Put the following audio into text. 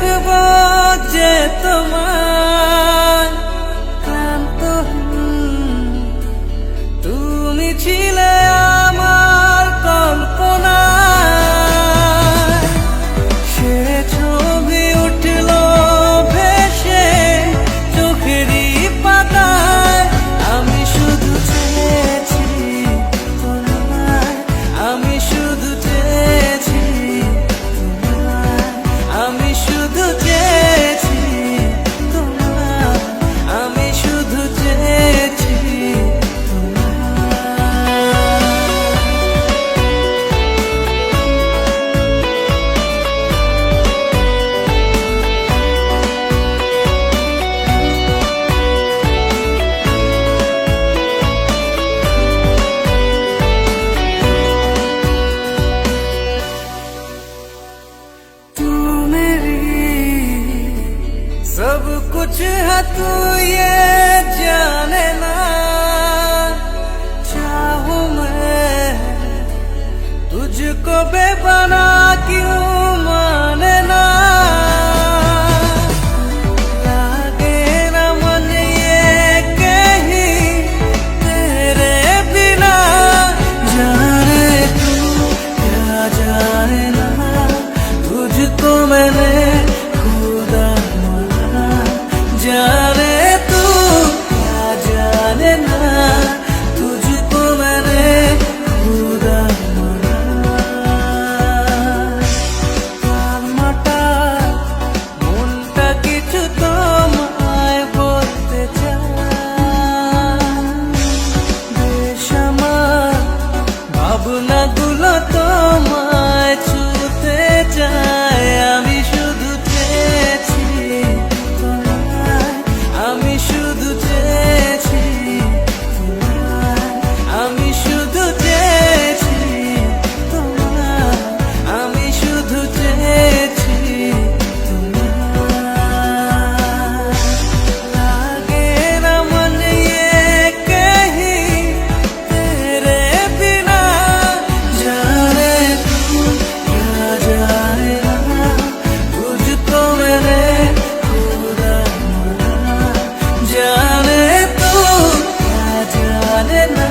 দেখবো যে তোমার ক্লান্ত তুমি ছিলে আমার কল্পনায়। সে ছবি উঠল ভেসে চোখেরই পাতায়। আমি শুধু চেয়েছি তোমায়, আমি শুধু চেয়েছি তোমায়, আমি শুধু চেয়েছি তোমায়, আমি শুধু চেয়েছি सब कुछ है तू ये जाने ना। चाहूं मैं तुझको बेपना क्यों माने ना। लागे ना मन ये कहीं तेरे बिना। जाने तू क्या जाने ना, तुझको मैंने जाने तू क्या जाने ना, तुझको मैंने खुदा माटा মনটা কিছু তোমায় বলতে চায়। বেশ আমার ভাবনাগুলো তোমায় ছুতে চায়। আমি শুধু চেয়েছি তোমায়, আমি শুধু চেয়েছি তোমায়, আমি শুধু চেয়েছি তোমায়, আমি শুধু চেয়েছি তোমায়। लागे ना मन ये कहीं तेरे बिना। जाने तू क्या जाने ना, तुझको मैंने खुदा माना। जाने तू क्या जाने ना,